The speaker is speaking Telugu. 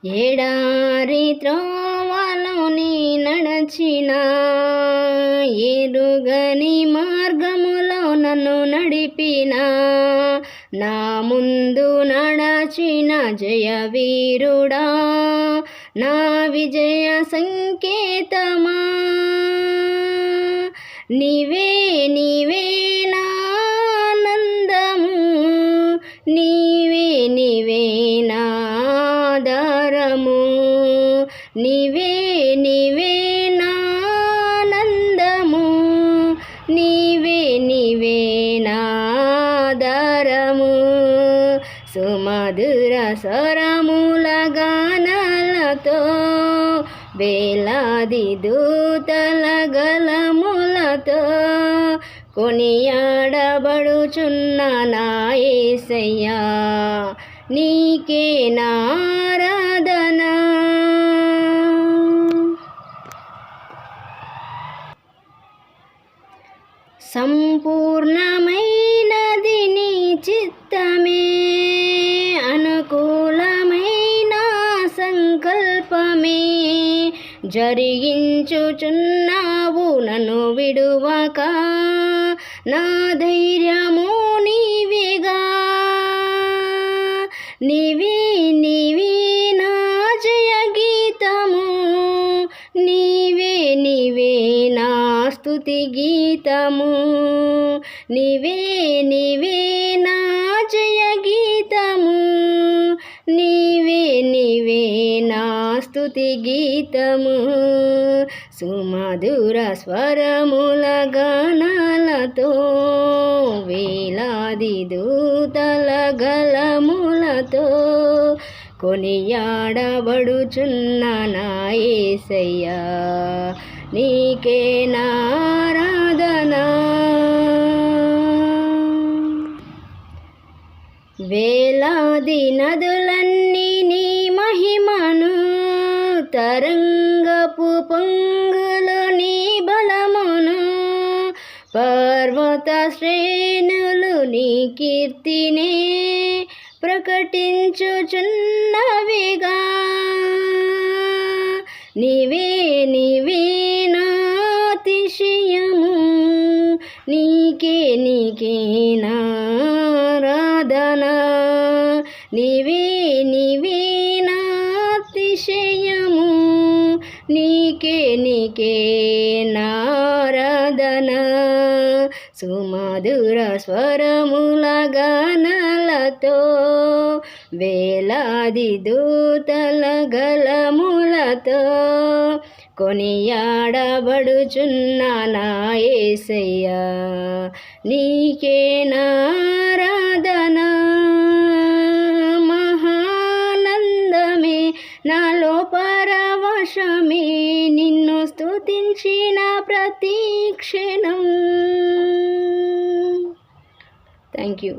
ఎడారి త్రోవలో నీ నడచిన, ఎరుగని మార్గములో నన్ను నడిపిన, నా ముందు నడచిన జయవీరుడా, నా విజయ సంకేతమా. నీవే నీవే నా ఆనందము, నీవే నీవే నా ఆధారము, నీవే నీవే నా ఆనందము, నీవే నీవే నా ఆధారము. సుమధుర స్వరముల గానాలతో, వేలాది దూతల గళములతో కొనియాడబడుచున్న నా యేసయ్యా, నీకే నా ఆరాధన. సంపూర్ణమైనది నీ చిత్తమే, అనుకూలమైన సంకల్పమే, జరిగించుచున్నావు నన్ను విడువక, నా ధైర్యము నీవేగా. నీవే నీవే నా జయ గీతము, నీవే నీవే నా స్తుతి గీతము, నీవే నీవే నా జయ గీతము, నీవే నీవే నా స్తుతి గీతము. సుమధుర స్వరముల గానాలతో, వేలాది దూతల గళములతో కొనియాడబడుచున్న నా యేసయ్యా, నీకే నా ఆరాధన. వేలాది నదులన్నీ నీ మహిమను, తరంగపు పొంగులు నీ బలమును, పర్వత శ్రేణులు నీ కీర్తినే ప్రకటించుచున్నవిగా. నీవే నీవే నా అతిశయము, నీకే నీకే నా ఆరాధన, నీవే నీవే నా అతిశయము, నీకే నీకే నా ఆరాధన. సుమధుర స్వరముల గానాలతో, వేలాది దూతల గళములతో కొనియాడబడుచున్న నా యేసయ్యా, నీకే నా ఆరాధన. మహానందమే నాలో పరవశమే, నిన్ను స్తుతించిన ప్రతి క్షణం. Thank you.